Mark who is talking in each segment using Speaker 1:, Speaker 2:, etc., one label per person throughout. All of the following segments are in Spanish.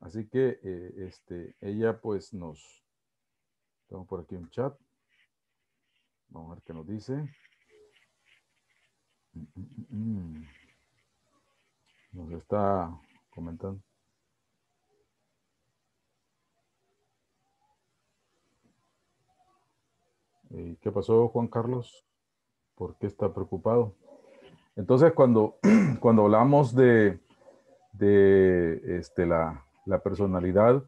Speaker 1: Así que ella pues tengo por aquí un chat. Vamos a ver qué nos dice. Nos está comentando. ¿Qué pasó, Juan Carlos? ¿Por qué está preocupado? Entonces, cuando hablamos de la personalidad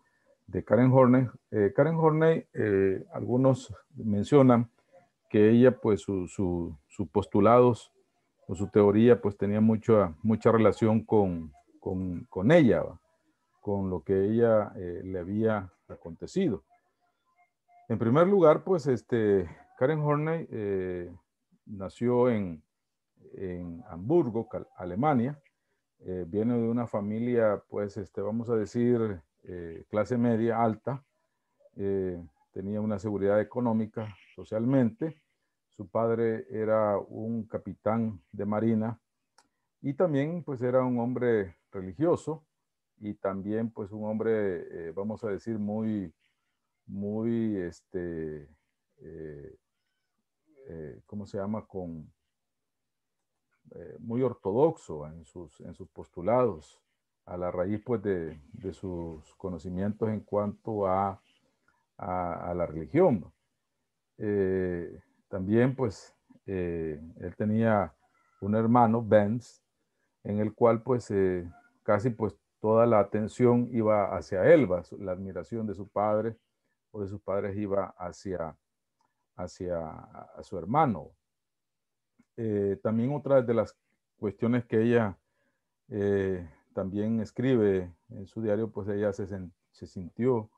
Speaker 1: de Karen Horney, algunos mencionan que ella, pues, sus postulados o su teoría, pues, tenía mucha relación con ella, ¿va? Con lo que ella le había acontecido. En primer lugar, pues, Karen Horney nació en Hamburgo, Alemania. Viene de una familia, pues, vamos a decir, clase media alta. Tenía una seguridad económica socialmente. Su padre era un capitán de marina y también, pues, era un hombre religioso y también, pues, un hombre, vamos a decir, muy, eh, ¿cómo se llama? Muy ortodoxo en sus postulados, a la raíz, pues, de sus conocimientos en cuanto a la religión. También, pues, él tenía un hermano, Benz, en el cual, pues, casi, pues, toda la atención iba hacia él, la admiración de su padre o de sus padres iba hacia a su hermano. También otra de las cuestiones que ella también escribe en su diario, pues ella se sintió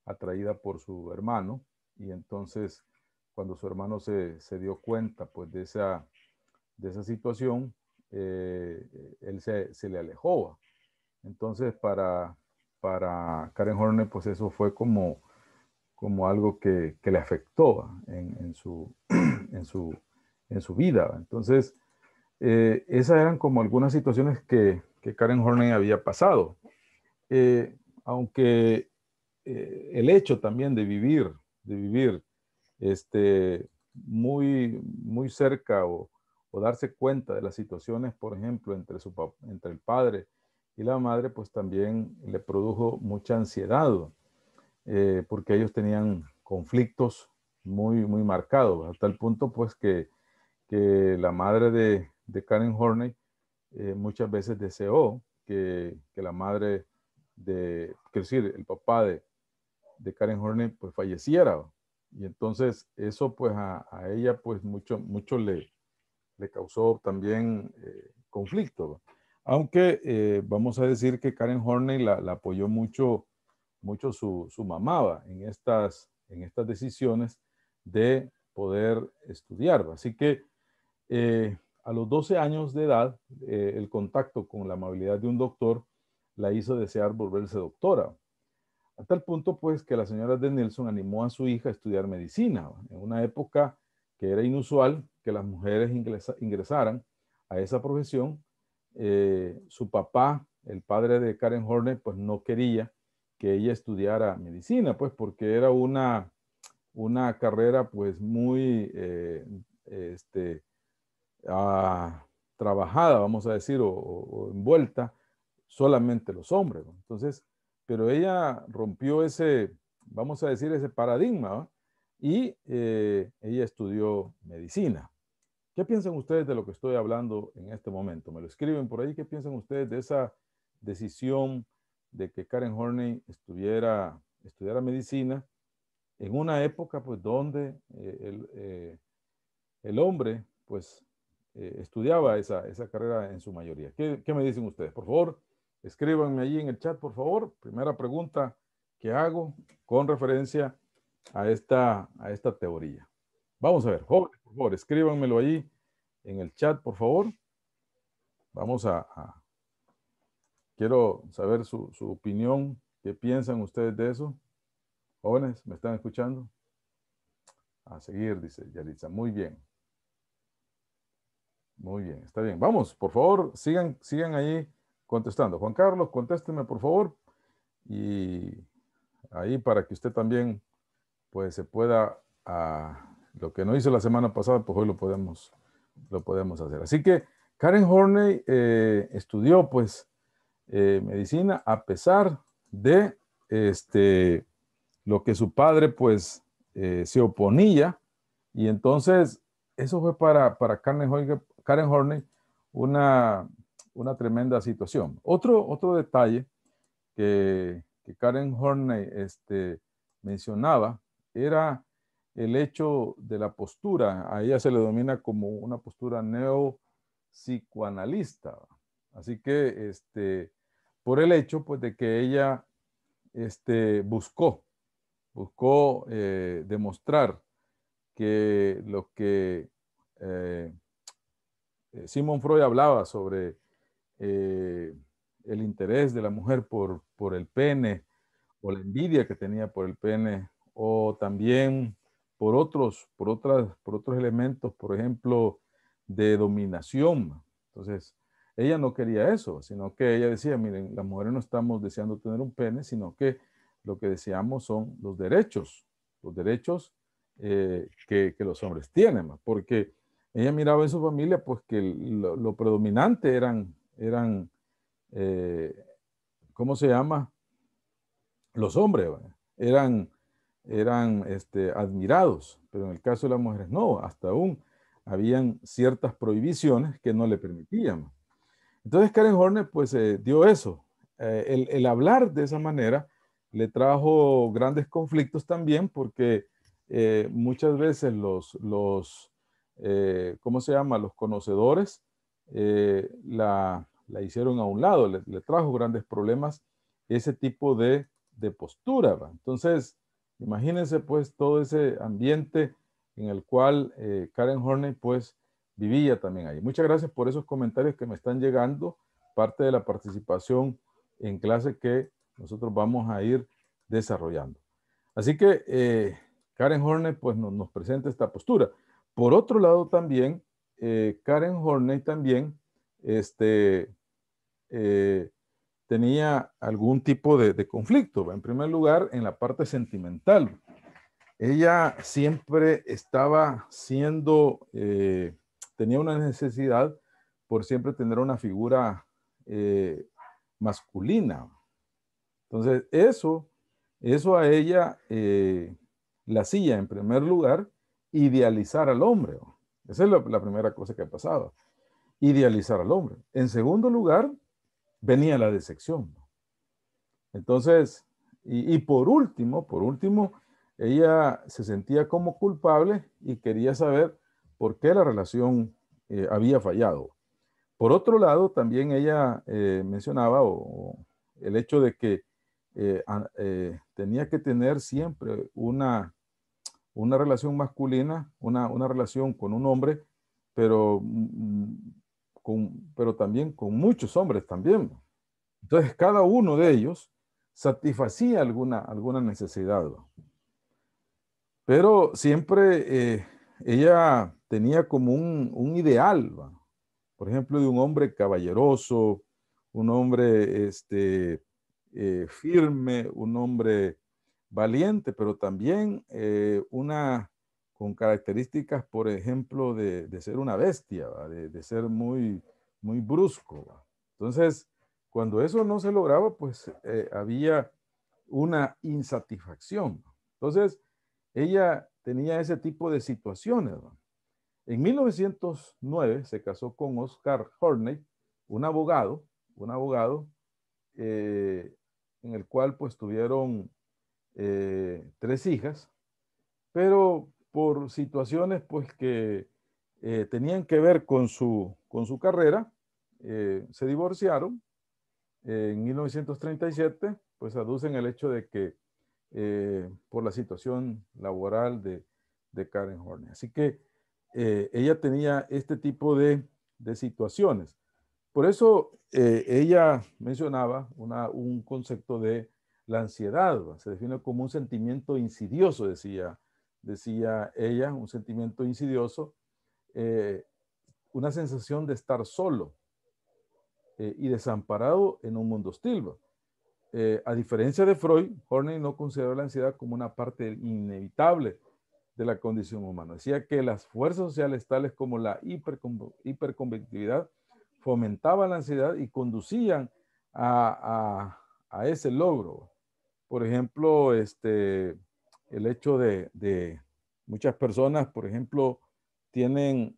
Speaker 1: atraída por su hermano y entonces cuando su hermano se dio cuenta, pues, de esa situación, él se le alejó. Entonces para Karen Horney, pues eso fue como algo que le afectó en su, en su vida. Entonces, esas eran como algunas situaciones que Karen Horney había pasado. Aunque el hecho también de vivir muy cerca o darse cuenta de las situaciones, por ejemplo, entre el padre y la madre, pues también le produjo mucha ansiedad, porque ellos tenían conflictos muy marcados, hasta el punto, pues, que la madre de Karen Horney muchas veces deseó que la madre es decir, el papá de Karen Horney, pues, falleciera. Y entonces eso, pues, a ella, pues, mucho le causó también conflicto. Aunque vamos a decir que Karen Horney la apoyó mucho su mamá en estas decisiones de poder estudiar. Así que a los 12 años de edad, el contacto con la amabilidad de un doctor la hizo desear volverse doctora. A tal punto, pues, que la señora de Nelson animó a su hija a estudiar medicina, en una época que era inusual que las mujeres ingresaran a esa profesión. Su papá, el padre de Karen Horney, pues no quería que ella estudiara medicina, pues porque era una carrera, pues, muy trabajada, vamos a decir, o envuelta solamente los hombres, ¿no? Entonces, pero ella rompió vamos a decir, ese paradigma, ¿no? Y ella estudió medicina. ¿Qué piensan ustedes de lo que estoy hablando en este momento? Me lo escriben por ahí. ¿Qué piensan ustedes de esa decisión de que Karen Horney estudiara medicina en una época, pues, donde el hombre, pues, estudiaba esa carrera en su mayoría? ¿Qué me dicen ustedes? Por favor, escríbanme allí en el chat, por favor. Primera pregunta que hago con referencia a esta teoría. Vamos a ver, jóvenes, por favor, escríbanmelo allí en el chat, por favor. Vamos quiero saber su opinión. ¿Qué piensan ustedes de eso? Jóvenes, ¿me están escuchando? A seguir, dice Yalitza. Muy bien. Muy bien, está bien. Vamos, por favor, sigan ahí contestando. Juan Carlos, contésteme, por favor. y ahí para que usted también pues se pueda, lo que no hizo la semana pasada, pues hoy lo podemos hacer. Así que Karen Horney estudió pues medicina a pesar de lo que su padre pues se oponía, y entonces eso fue para Karen Horney una, una tremenda situación. Otro detalle que Karen Horney mencionaba era el hecho de la postura. A ella se le denomina como una postura neopsicoanalista. Así que por el hecho pues, de que ella buscó demostrar que lo que eh, Sigmund Freud hablaba sobre eh, el interés de la mujer por el pene, o la envidia que tenía por el pene, o también por otros elementos, por ejemplo, de dominación. Entonces, ella no quería eso, sino que ella decía, miren, las mujeres no estamos deseando tener un pene, sino que lo que deseamos son los derechos que los hombres tienen, porque ella miraba en su familia pues que lo predominante eran ¿cómo se llama? Los hombres, ¿verdad? Eran admirados, pero en el caso de las mujeres no, hasta aún habían ciertas prohibiciones que no le permitían. Entonces Karen Horner pues dio eso. El hablar de esa manera le trajo grandes conflictos también porque muchas veces ¿cómo se llama? Los conocedores la hicieron a un lado, le trajo grandes problemas ese tipo de postura, ¿va? Entonces, imagínense pues todo ese ambiente en el cual Karen Horney pues vivía también ahí. Muchas gracias por esos comentarios que me están llegando, parte de la participación en clase que nosotros vamos a ir desarrollando. Así que Karen Horney pues nos presenta esta postura. Por otro lado también, Karen Horney también eh, tenía algún tipo de conflicto. En primer lugar, en la parte sentimental. Ella siempre estaba tenía una necesidad por siempre tener una figura masculina. Entonces, eso a ella la hacía, en primer lugar, idealizar al hombre. Esa es la primera cosa que pasaba, idealizar al hombre. En segundo lugar, venía la decepción. Entonces, y por último, ella se sentía como culpable y quería saber por qué la relación había fallado. Por otro lado, también ella mencionaba el hecho de que tenía que tener siempre una relación masculina, una relación con un hombre, pero, pero también con muchos hombres también. Entonces, cada uno de ellos satisfacía alguna necesidad. Pero siempre ella tenía como un ideal, ¿va? Por ejemplo, de un hombre caballeroso, un hombre firme, un hombre valiente, pero también con características, por ejemplo, de ser una bestia, ¿va? De ser muy brusco, ¿va? Entonces, cuando eso no se lograba, pues había una insatisfacción. Entonces, ella tenía ese tipo de situaciones, ¿va? En 1909 se casó con Oscar Horney, un abogado, un abogado en el cual pues tuvieron 3 hijas, pero por situaciones pues que tenían que ver con su carrera, se divorciaron en 1937, pues aducen el hecho de que por la situación laboral de Karen Horney. Así que ella tenía este tipo de situaciones. Por eso ella mencionaba un concepto de la ansiedad, ¿va? Se define como un sentimiento insidioso, decía ella, un sentimiento insidioso, eh, una sensación de estar solo y desamparado en un mundo hostil, ¿va? a diferencia de Freud, Horney no consideró la ansiedad como una parte inevitable de la condición humana. Decía que las fuerzas sociales tales como la hiperconvectividad fomentaban la ansiedad y conducían a ese logro. Por ejemplo, el hecho de muchas personas, por ejemplo, tienen,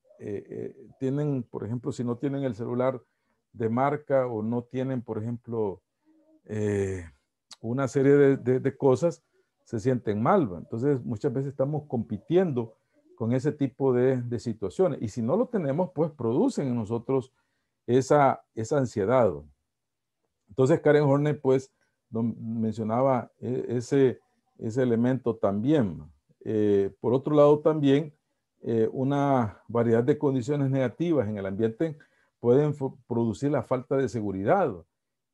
Speaker 1: por ejemplo, si no tienen el celular de marca o no tienen, por ejemplo, eh, una serie de cosas, se sienten mal, ¿va? Entonces, muchas veces estamos compitiendo con ese tipo de situaciones. Y si no lo tenemos, pues producen en nosotros esa ansiedad. Entonces, Karen Horney, pues, mencionaba ese elemento también. Por otro lado, también una variedad de condiciones negativas en el ambiente pueden producir la falta de seguridad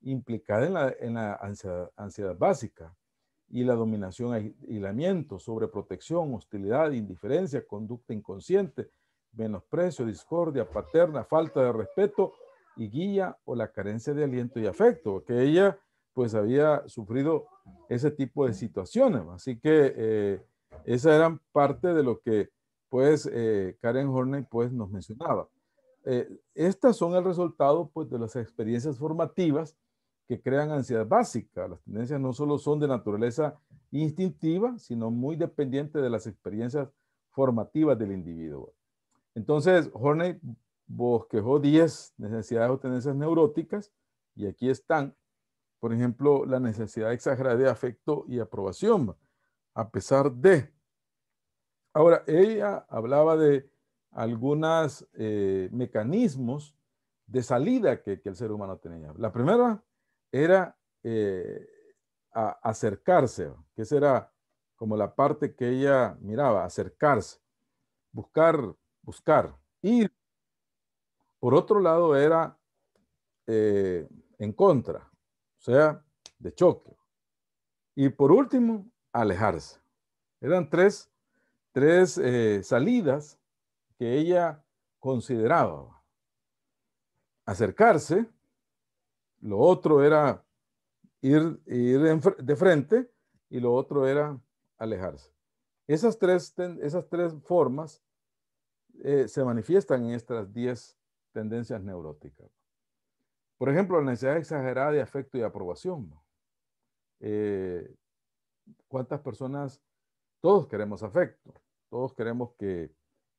Speaker 1: implicada en la ansiedad básica y la dominación, aislamiento, sobreprotección, hostilidad, indiferencia, conducta inconsciente, menosprecio, discordia paterna, falta de respeto y guía o la carencia de aliento y afecto, que ella pues había sufrido ese tipo de situaciones. Así que esa eran parte de lo que pues Karen Horney pues nos mencionaba. Estas son el resultado pues de las experiencias formativas que crean ansiedad básica. Las tendencias no solo son de naturaleza instintiva, sino muy dependientes de las experiencias formativas del individuo. Entonces, Horney bosquejó 10 necesidades o tendencias neuróticas y aquí están, por ejemplo, la necesidad exagerada de afecto y aprobación, a pesar de. Ahora, ella hablaba de algunos mecanismos de salida que el ser humano tenía. La primera era acercarse, que esa era como la parte que ella miraba, acercarse, buscar, ir. Por otro lado, era en contra, o sea, de choque. Y por último, alejarse. Eran tres salidas que ella consideraba. Acercarse, lo otro era ir de frente y lo otro era alejarse. Esas tres formas se manifiestan en estas 10 tendencias neuróticas. Por ejemplo, la necesidad exagerada de afecto y aprobación. ¿Cuántas personas? Todos queremos afecto, todos queremos que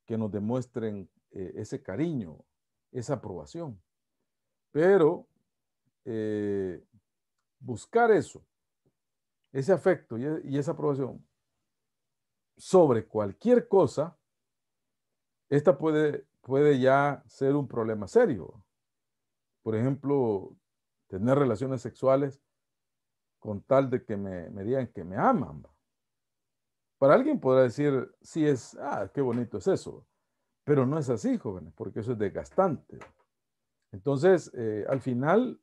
Speaker 1: nos demuestren ese cariño, esa aprobación. Pero buscar eso, ese afecto y esa aprobación sobre cualquier cosa, esta puede ya ser un problema serio. Por ejemplo, tener relaciones sexuales con tal de que me digan que me aman. Para alguien podrá decir, sí qué bonito es eso, pero no es así, jóvenes, porque eso es desgastante. Entonces, al final,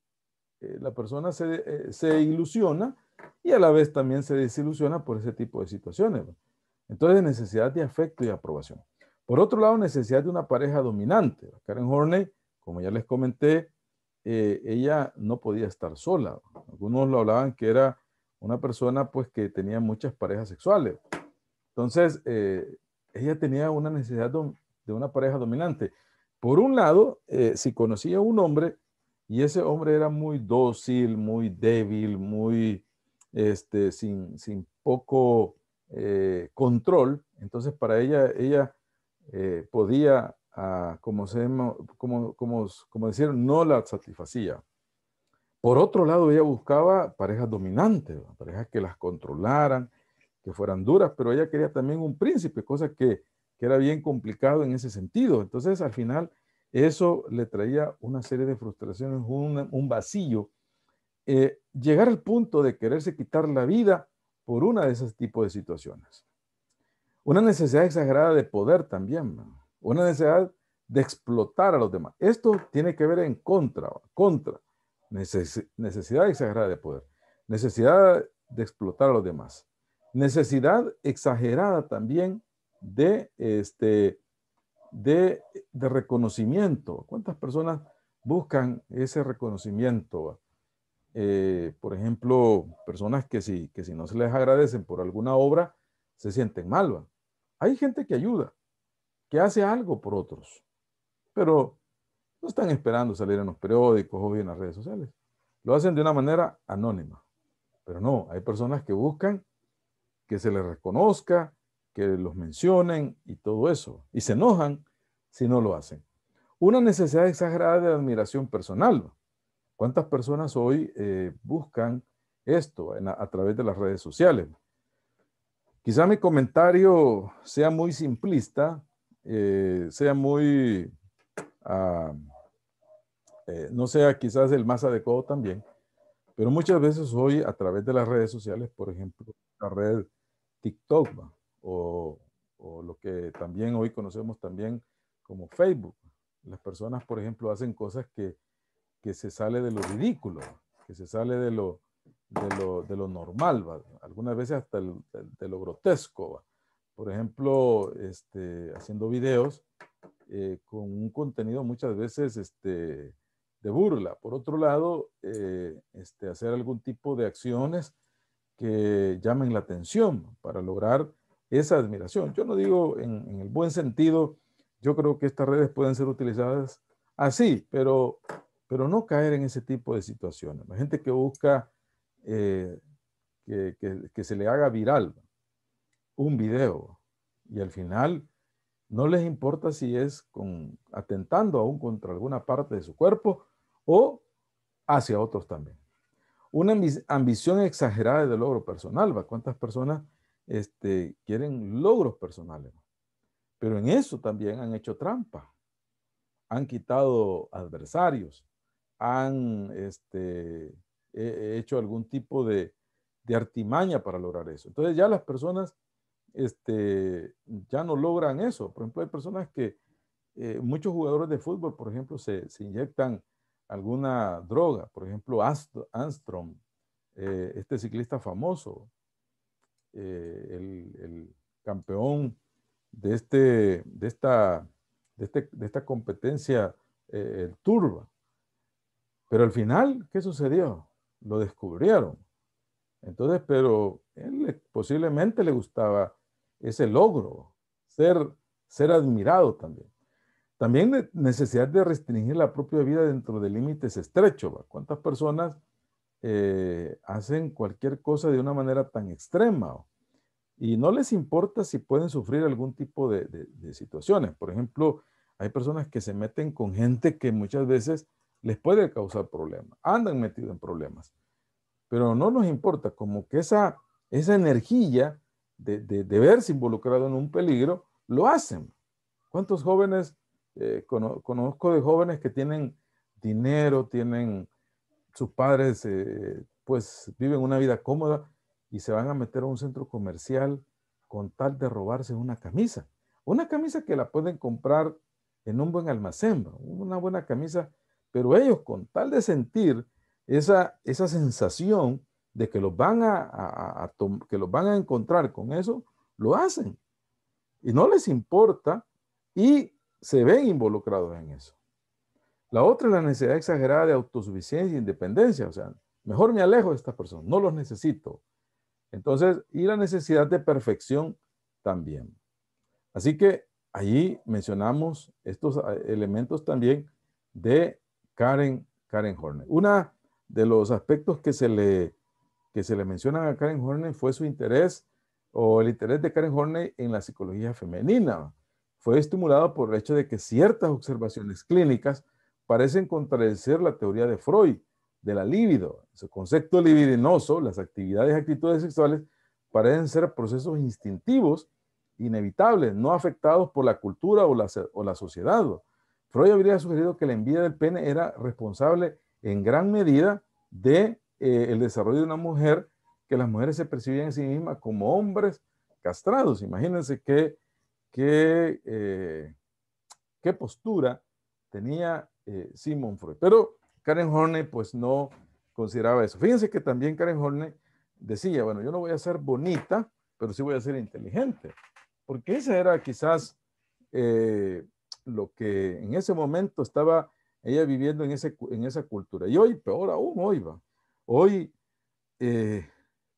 Speaker 1: la persona se ilusiona y a la vez también se desilusiona por ese tipo de situaciones. Entonces, necesidad de afecto y aprobación. Por otro lado, necesidad de una pareja dominante. Karen Horney, como ya les comenté, ella no podía estar sola. Algunos lo hablaban que era una persona pues que tenía muchas parejas sexuales. Entonces, ella tenía una necesidad de una pareja dominante. Por un lado, si conocía a un hombre y ese hombre era muy dócil, muy débil, muy, sin poco control, entonces para ella podía, como decir, no la satisfacía. Por otro lado, ella buscaba parejas dominantes, parejas que las controlaran, que fueran duras, pero ella quería también un príncipe, cosa que era bien complicado en ese sentido. Entonces, al final, eso le traía una serie de frustraciones, un vacío. Llegar al punto de quererse quitar la vida por una de esos tipos de situaciones. Una necesidad exagerada de poder también, ¿no? Una necesidad de explotar a los demás. Esto tiene que ver en contra. Necesidad exagerada de poder. Necesidad de explotar a los demás. Necesidad exagerada también de, de reconocimiento. ¿Cuántas personas buscan ese reconocimiento? por ejemplo, personas que si no se les agradecen por alguna obra, se sienten mal, ¿va? Hay gente que ayuda, que hace algo por otros, pero no están esperando salir en los periódicos o en las redes sociales. Lo hacen de una manera anónima. Pero no, hay personas que buscan que se les reconozca, que los mencionen y todo eso. Y se enojan si no lo hacen. Una necesidad exagerada de admiración personal. ¿Cuántas personas hoy buscan esto a través de las redes sociales? Quizá mi comentario sea muy simplista, sea muy, ah, no sea quizás el más adecuado también, pero muchas veces hoy a través de las redes sociales, por ejemplo, la red TikTok, ¿va? O, o lo que también hoy conocemos también como Facebook. Las personas, por ejemplo, hacen cosas que se sale de lo ridículo, que se sale de lo normal, ¿va? Algunas veces hasta de lo grotesco, ¿va? Por ejemplo, haciendo videos con un contenido muchas veces de burla. Por otro lado, hacer algún tipo de acciones que llamen la atención para lograr esa admiración. Yo no digo en el buen sentido, yo creo que estas redes pueden ser utilizadas así, pero no caer en ese tipo de situaciones. La gente que busca eh, que se le haga viral un video y al final no les importa si es atentando aún contra alguna parte de su cuerpo o hacia otros también. Una ambición exagerada de logro personal, ¿va? ¿Cuántas personas quieren logros personales? Pero en eso también han hecho trampa. Han quitado adversarios, han hecho algún tipo de artimaña para lograr eso. Entonces ya las personas ya no logran eso. Por ejemplo, hay personas que, muchos jugadores de fútbol, por ejemplo, se inyectan alguna droga. Por ejemplo, Armstrong, este ciclista famoso, el campeón de, de esta competencia, el Turba. Pero al final, ¿qué sucedió? Lo descubrieron. Entonces, pero él posiblemente le gustaba ese logro, ser, ser admirado también. También necesidad de restringir la propia vida dentro de límites estrechos. ¿Va? ¿Cuántas personas hacen cualquier cosa de una manera tan extrema? Y no les importa si pueden sufrir algún tipo de situaciones. Por ejemplo, hay personas que se meten con gente que muchas veces les puede causar problemas, andan metidos en problemas, pero no nos importa, como que esa energía de verse involucrado en un peligro, lo hacen. ¿Cuántos jóvenes, conozco de jóvenes que tienen dinero, tienen sus padres, pues viven una vida cómoda y se van a meter a un centro comercial con tal de robarse una camisa que la pueden comprar en un buen almacén, una buena camisa, pero ellos con tal de sentir esa sensación de que los van que los van a encontrar con eso, lo hacen y no les importa y se ven involucrados en eso. La otra es la necesidad exagerada de autosuficiencia e independencia. O sea, mejor me alejo de estas personas, no los necesito. Entonces, y la necesidad de perfección también. Así que allí mencionamos estos elementos también de Karen Horney. Uno de los aspectos que se le mencionan a Karen Horney fue su interés o el interés de Karen Horney en la psicología femenina. Fue estimulado por el hecho de que ciertas observaciones clínicas parecen contradecir la teoría de Freud de la libido. Su concepto libidinoso, las actividades y actitudes sexuales parecen ser procesos instintivos inevitables, no afectados por la cultura o la sociedad. Freud habría sugerido que la envidia del pene era responsable en gran medida de el desarrollo de una mujer, que las mujeres se percibían en sí mismas como hombres castrados. Imagínense qué postura tenía Sigmund Freud. Pero Karen Horney pues no consideraba eso. Fíjense que también Karen Horney decía, bueno, yo no voy a ser bonita, pero sí voy a ser inteligente. Porque esa era quizás lo que en ese momento estaba ella viviendo en esa cultura. Y hoy, peor aún, hoy va. Hoy,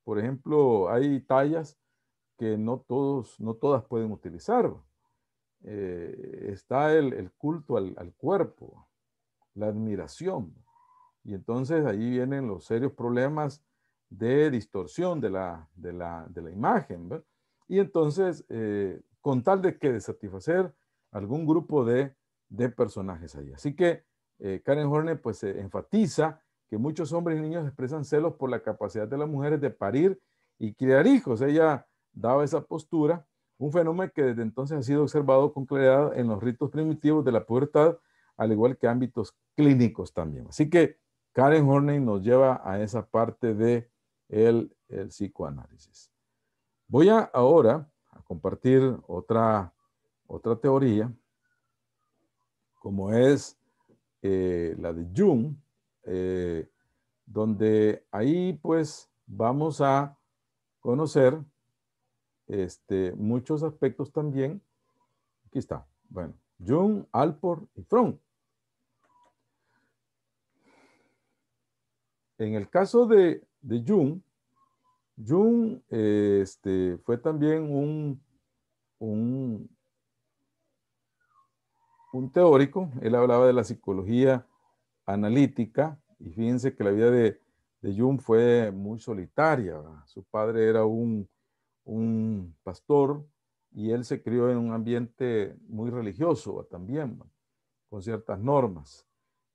Speaker 1: por ejemplo, hay tallas que no todas pueden utilizar. Está el culto al cuerpo, la admiración. Y entonces ahí vienen los serios problemas de distorsión de la imagen, ¿verdad? Y entonces, con tal de satisfacer algún grupo de personajes ahí. Así que Karen Horney pues enfatiza que muchos hombres y niños expresan celos por la capacidad de las mujeres de parir y criar hijos. Ella daba esa postura, un fenómeno que desde entonces ha sido observado con claridad en los ritos primitivos de la pubertad, al igual que ámbitos clínicos también. Así que Karen Horney nos lleva a esa parte de el psicoanálisis. Voy ahora a compartir otra teoría, como es la de Jung, donde ahí pues vamos a conocer muchos aspectos también. Aquí está. Bueno, Jung, Alport y Fromm. En el caso de Jung, Jung fue también un teórico. Él hablaba de la psicología analítica y fíjense que la vida de Jung fue muy solitaria, ¿verdad? Su padre era un pastor y él se crió en un ambiente muy religioso también, ¿verdad? Con ciertas normas.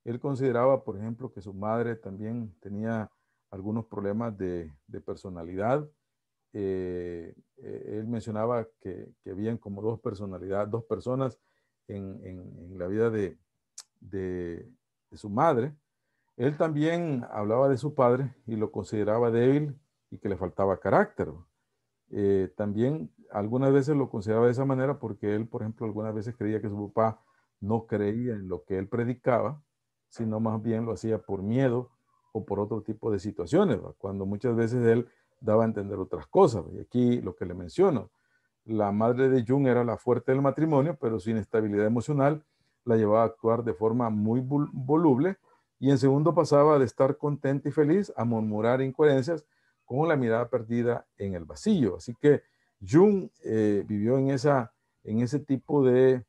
Speaker 1: Él consideraba, por ejemplo, que su madre también tenía algunos problemas de personalidad. Él mencionaba que habían como dos personas en la vida de su madre. Él también hablaba de su padre y lo consideraba débil y que le faltaba carácter. También algunas veces lo consideraba de esa manera porque él, por ejemplo, algunas veces creía que su papá no creía en lo que él predicaba, sino más bien lo hacía por miedo o por otro tipo de situaciones, ¿verdad? Cuando muchas veces él daba a entender otras cosas. Y aquí lo que le menciono, la madre de Jung era la fuerte del matrimonio, pero su inestabilidad emocional la llevaba a actuar de forma muy voluble y en segundo pasaba de estar contenta y feliz a murmurar incoherencias con la mirada perdida en el vacío. Así que Jung vivió en ese tipo de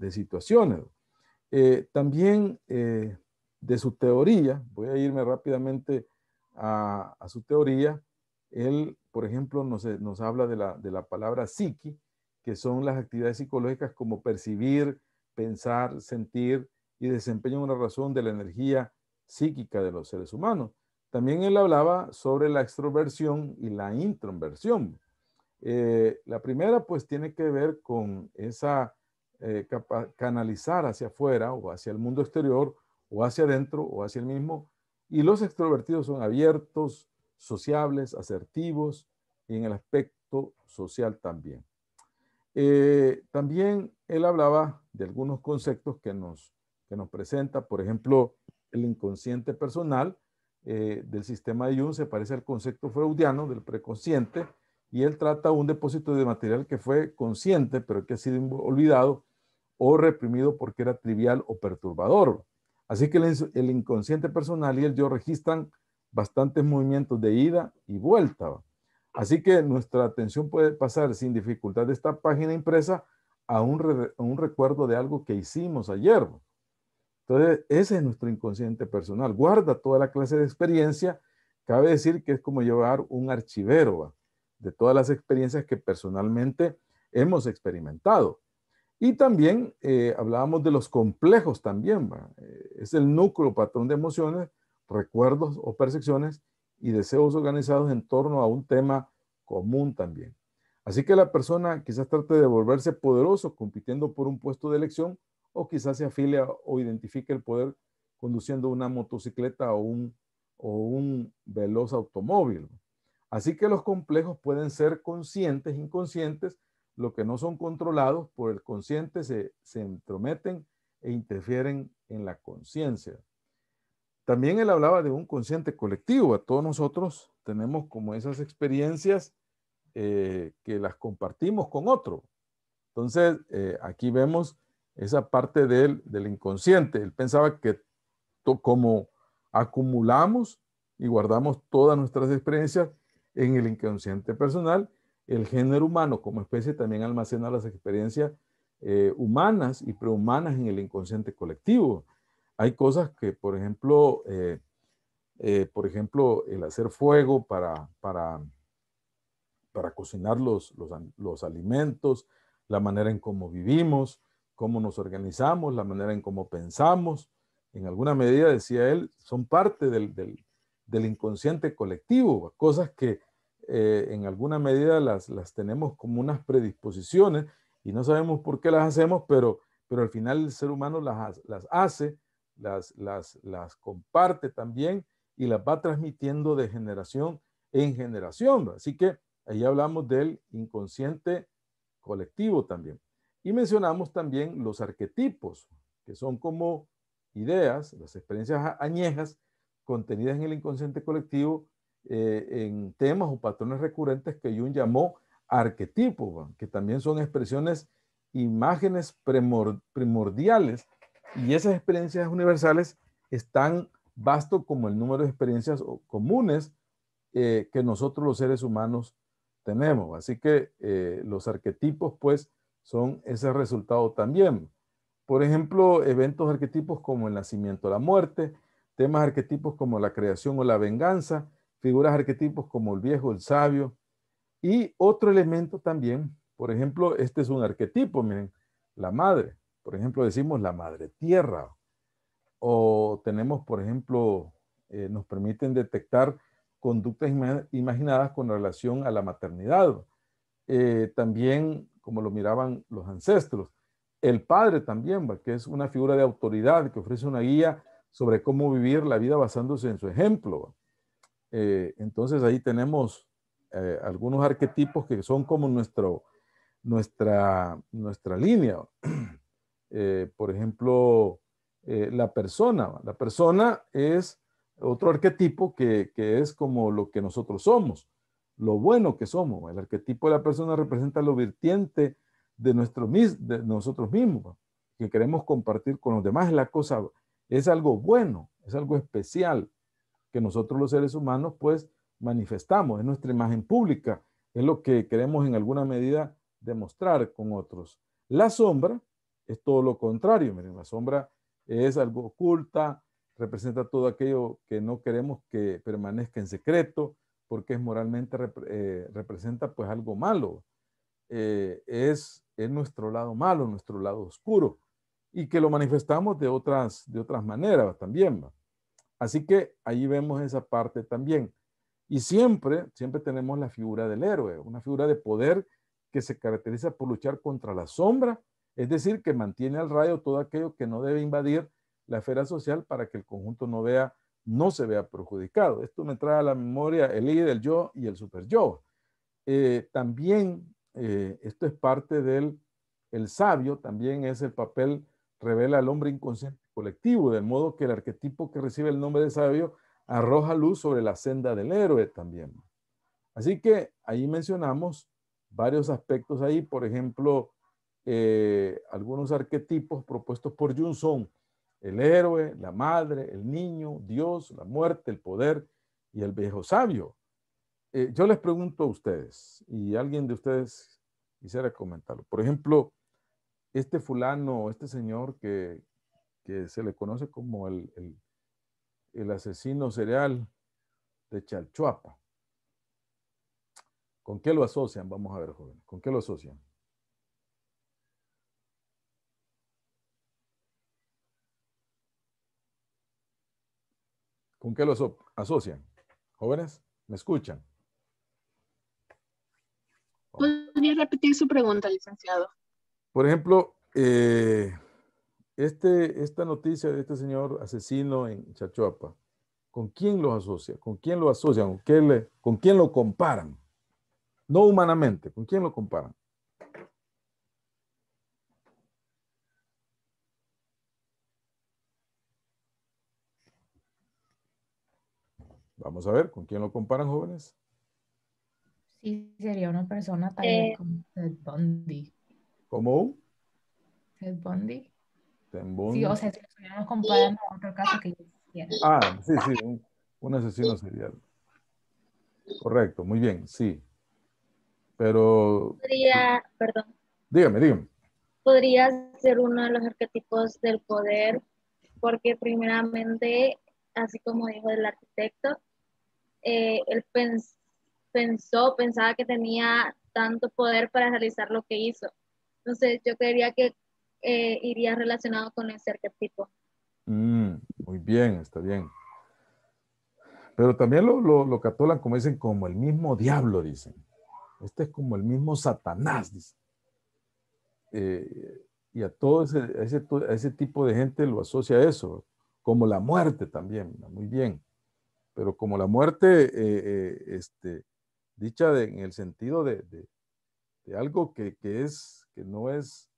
Speaker 1: situaciones. También de su teoría, voy a irme rápidamente a su teoría. Él, por ejemplo, nos habla de la palabra psiqui, que son las actividades psicológicas como percibir, pensar, sentir y desempeñan una razón de la energía psíquica de los seres humanos. También él hablaba sobre la extroversión y la introversión. La primera pues tiene que ver con esa canalizar hacia afuera o hacia el mundo exterior o hacia adentro o hacia el mismo. Y los extrovertidos son abiertos, sociables, asertivos y en el aspecto social también. También él hablaba de algunos conceptos que nos presenta, por ejemplo, el inconsciente personal del sistema de Jung se parece al concepto freudiano del preconsciente y él trata un depósito de material que fue consciente pero que ha sido olvidado o reprimido porque era trivial o perturbador. Así que el inconsciente personal y el yo registran bastantes movimientos de ida y vuelta. Así que nuestra atención puede pasar sin dificultad de esta página impresa a un recuerdo de algo que hicimos ayer. Entonces, ese es nuestro inconsciente personal. Guarda toda la clase de experiencia. Cabe decir que es como llevar un archivero, ¿va? De todas las experiencias que personalmente hemos experimentado. Y también hablábamos de los complejos también, ¿va? Es el núcleo patrón de emociones, recuerdos o percepciones y deseos organizados en torno a un tema común también. Así que la persona quizás trate de volverse poderoso compitiendo por un puesto de elección o quizás se afilia o identifique el poder conduciendo una motocicleta o un veloz automóvil. Así que los complejos pueden ser conscientes, inconscientes. Lo que no son controlados por el consciente se entrometen e interfieren en la conciencia. También él hablaba de un consciente colectivo. A todos nosotros tenemos como esas experiencias que las compartimos con otro. Entonces, aquí vemos esa parte del inconsciente. Él pensaba que como acumulamos y guardamos todas nuestras experiencias en el inconsciente personal. El género humano como especie también almacena las experiencias humanas y prehumanas en el inconsciente colectivo. Hay cosas que, por ejemplo, el hacer fuego para cocinar los alimentos, la manera en cómo vivimos, cómo nos organizamos, la manera en cómo pensamos, en alguna medida, decía él, son parte del inconsciente colectivo, cosas que en alguna medida las tenemos como unas predisposiciones y no sabemos por qué las hacemos, pero al final el ser humano las hace, las comparte también y las va transmitiendo de generación en generación. Así que ahí hablamos del inconsciente colectivo también. Y mencionamos también los arquetipos, que son como ideas, las experiencias añejas contenidas en el inconsciente colectivo en temas o patrones recurrentes que Jung llamó arquetipos, que también son expresiones, imágenes primordiales. Y esas experiencias universales están vasto como el número de experiencias comunes que nosotros los seres humanos tenemos. Así que los arquetipos, pues, son ese resultado también. Por ejemplo, eventos arquetipos como el nacimiento o la muerte, temas arquetipos como la creación o la venganza, figuras arquetipos como el viejo, el sabio, y otro elemento también, por ejemplo, este es un arquetipo, miren, la madre. Por ejemplo, decimos la madre tierra, o tenemos, por ejemplo, nos permiten detectar conductas imaginadas con relación a la maternidad. También, como lo miraban los ancestros, el padre también, que es una figura de autoridad que ofrece una guía sobre cómo vivir la vida basándose en su ejemplo. Entonces ahí tenemos algunos arquetipos que son como nuestra línea. Por ejemplo, la persona. La persona es otro arquetipo que es como lo que nosotros somos, lo bueno que somos. El arquetipo de la persona representa lo vertiente de nosotros mismos, que queremos compartir con los demás. Es algo bueno, es algo especial que nosotros los seres humanos pues manifestamos, es nuestra imagen pública, es lo que queremos en alguna medida demostrar con otros. La sombra es todo lo contrario, miren, la sombra es algo oculta, representa todo aquello que no queremos que permanezca en secreto, porque es moralmente representa pues algo malo. Es nuestro lado malo, nuestro lado oscuro, y que lo manifestamos de otras maneras también. ¿Va? Así que ahí vemos esa parte también. Y siempre tenemos la figura del héroe, una figura de poder que se caracteriza por luchar contra la sombra, es decir, que mantiene al rayo todo aquello que no debe invadir la esfera social para que el conjunto no se vea perjudicado. Esto me trae a la memoria el líder, el yo y el super yo. También esto es parte el sabio, también es el papel, revela al hombre inconsciente colectivo, de modo que el arquetipo que recibe el nombre de sabio arroja luz sobre la senda del héroe también. Así que ahí mencionamos varios aspectos ahí, por ejemplo, algunos arquetipos propuestos por Jung son el héroe, la madre, el niño, Dios, la muerte, el poder y el viejo sabio. Yo les pregunto a ustedes, y alguien de ustedes quisiera comentarlo. Por ejemplo, este fulano, este señor que se le conoce como el asesino serial de Chalchuapa. ¿Con qué lo asocian? Vamos a ver, jóvenes. ¿Con qué lo asocian? ¿Con qué lo asocian? Jóvenes, ¿me escuchan?
Speaker 2: ¿Podría repetir su pregunta, licenciado?
Speaker 1: Por ejemplo, esta noticia de este señor asesino en Chachuapa, ¿con quién lo asocia? ¿Con quién lo asocian? ¿Con quién lo comparan? No humanamente, ¿con quién lo comparan? Vamos a ver, ¿con quién lo comparan, jóvenes?
Speaker 3: Sí, sería una persona tal vez
Speaker 2: Eh,
Speaker 3: como Ted Bundy.
Speaker 1: ¿Como un
Speaker 3: Ted Bundy. Sí, o
Speaker 1: tembón?
Speaker 3: sea, si lo estuviéramos comparando a otro caso que yo quisiera.
Speaker 1: Ah, sí, sí, Un asesino serial. Correcto, muy bien, sí. Pero,
Speaker 4: Perdón,
Speaker 1: dígame.
Speaker 4: podría ser uno de los arquetipos del poder, porque primeramente, así como dijo el arquitecto, él pensaba que tenía tanto poder para realizar lo que hizo. Entonces, yo creería que iría relacionado con ese arquetipo.
Speaker 1: Muy bien, está bien. Pero también lo catalogan, como dicen, como el mismo diablo, dicen. Este es como el mismo Satanás, dicen. Y a todo ese tipo de gente lo asocia a eso, como la muerte también, muy bien. Pero como la muerte, dicha en el sentido de algo que no es,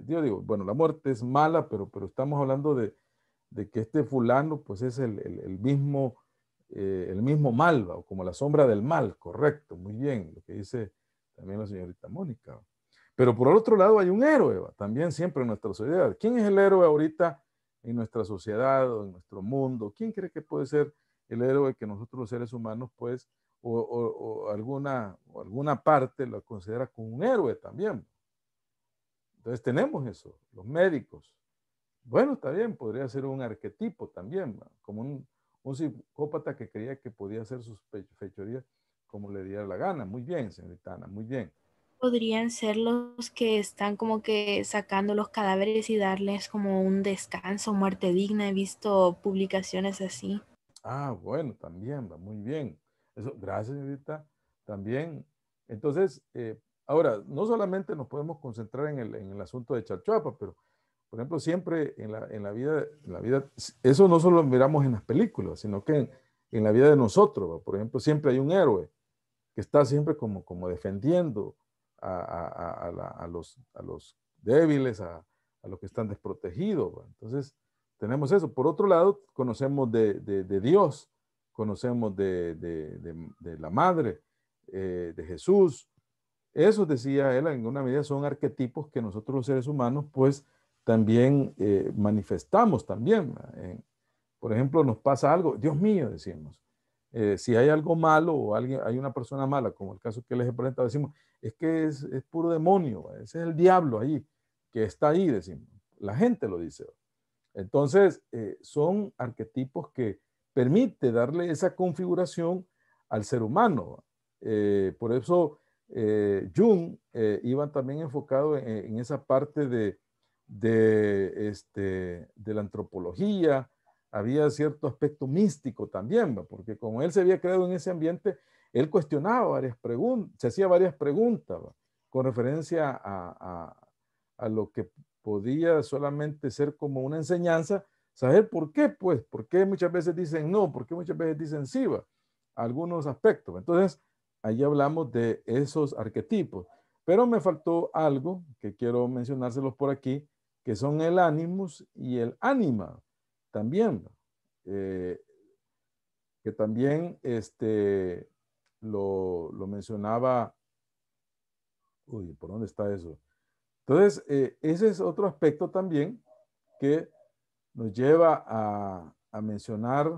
Speaker 1: yo digo, bueno, la muerte es mala, pero estamos hablando de que este fulano, pues es el mismo mal, o como la sombra del mal, correcto, muy bien, lo que dice también la señorita Mónica. Pero por otro lado hay un héroe, también siempre en nuestra sociedad. ¿Quién es el héroe ahorita en nuestra sociedad o en nuestro mundo? ¿Quién cree que puede ser el héroe que nosotros los seres humanos, pues, o alguna parte lo considera como un héroe también? Entonces tenemos eso, los médicos. Bueno, está bien, podría ser un arquetipo también, ¿no? Como un psicópata que creía que podía hacer sus fechorías como le diera la gana. Muy bien, señorita Ana, muy bien.
Speaker 2: Podrían ser los que están como que sacando los cadáveres y darles como un descanso, muerte digna. He visto publicaciones así.
Speaker 1: Ah, bueno, también, va muy bien. Eso, gracias, señorita. También. Entonces, ahora, no solamente nos podemos concentrar en el asunto de Chalchuapa, pero, por ejemplo, siempre en la vida, eso no solo lo miramos en las películas, sino que en la vida de nosotros, ¿va? Por ejemplo, siempre hay un héroe que está siempre como defendiendo a los débiles, a los que están desprotegidos, ¿va? Entonces, tenemos eso. Por otro lado, conocemos de Dios, conocemos de la Madre, de Jesús. Eso, decía él, en una medida son arquetipos que nosotros los seres humanos, pues, también manifestamos también. Por ejemplo, nos pasa algo, Dios mío, decimos. Si hay algo malo o hay una persona mala, como el caso que les he presentado, decimos, es que es puro demonio, ese es el diablo ahí, que está ahí, decimos. La gente lo dice. Entonces, son arquetipos que permite darle esa configuración al ser humano. Por eso Jung iba también enfocado en esa parte de la antropología. Había cierto aspecto místico también, ¿va? Porque como él se había creado en ese ambiente, él cuestionaba varias preguntas, se hacía varias preguntas, ¿va? Con referencia a lo que podía solamente ser como una enseñanza, saber por qué, pues, por qué muchas veces dicen no, por qué muchas veces dicen sí, va, algunos aspectos. Entonces, ahí hablamos de esos arquetipos. Pero me faltó algo que quiero mencionárselos por aquí, que son el animus y el ánima, también, eh, que también lo mencionaba, uy, ¿por dónde está eso? Entonces, ese es otro aspecto también que nos lleva a mencionar,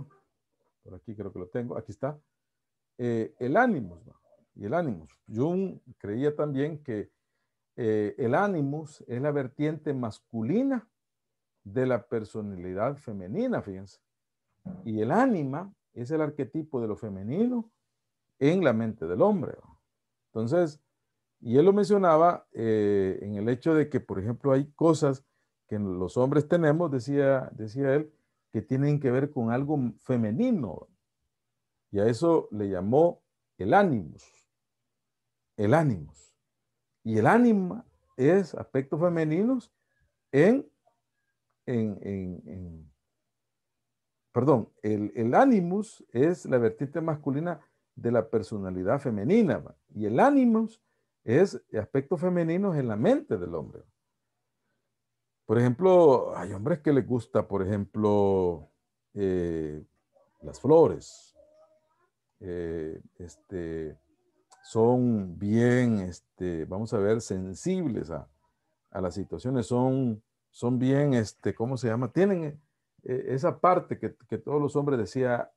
Speaker 1: por aquí creo que lo tengo, aquí está, el ánimos, ¿no? Y el ánimos. Jung creía también que el ánimos es la vertiente masculina de la personalidad femenina, fíjense. Y el ánima es el arquetipo de lo femenino en la mente del hombre, ¿no? Entonces, y él lo mencionaba en el hecho de que, por ejemplo, hay cosas que los hombres tenemos, decía él, que tienen que ver con algo femenino. Y a eso le llamó el ánimos. El ánimos. Y el ánima es aspectos femeninos en, perdón, el animus es la vertiente masculina de la personalidad femenina, y el animus es aspectos femeninos en la mente del hombre. Por ejemplo, hay hombres que les gusta, por ejemplo, las flores. Son bien, vamos a ver, sensibles a las situaciones, son bien, ¿cómo se llama? Tienen esa parte que todos los hombres decía,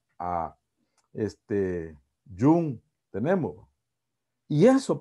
Speaker 1: Jung tenemos. Y eso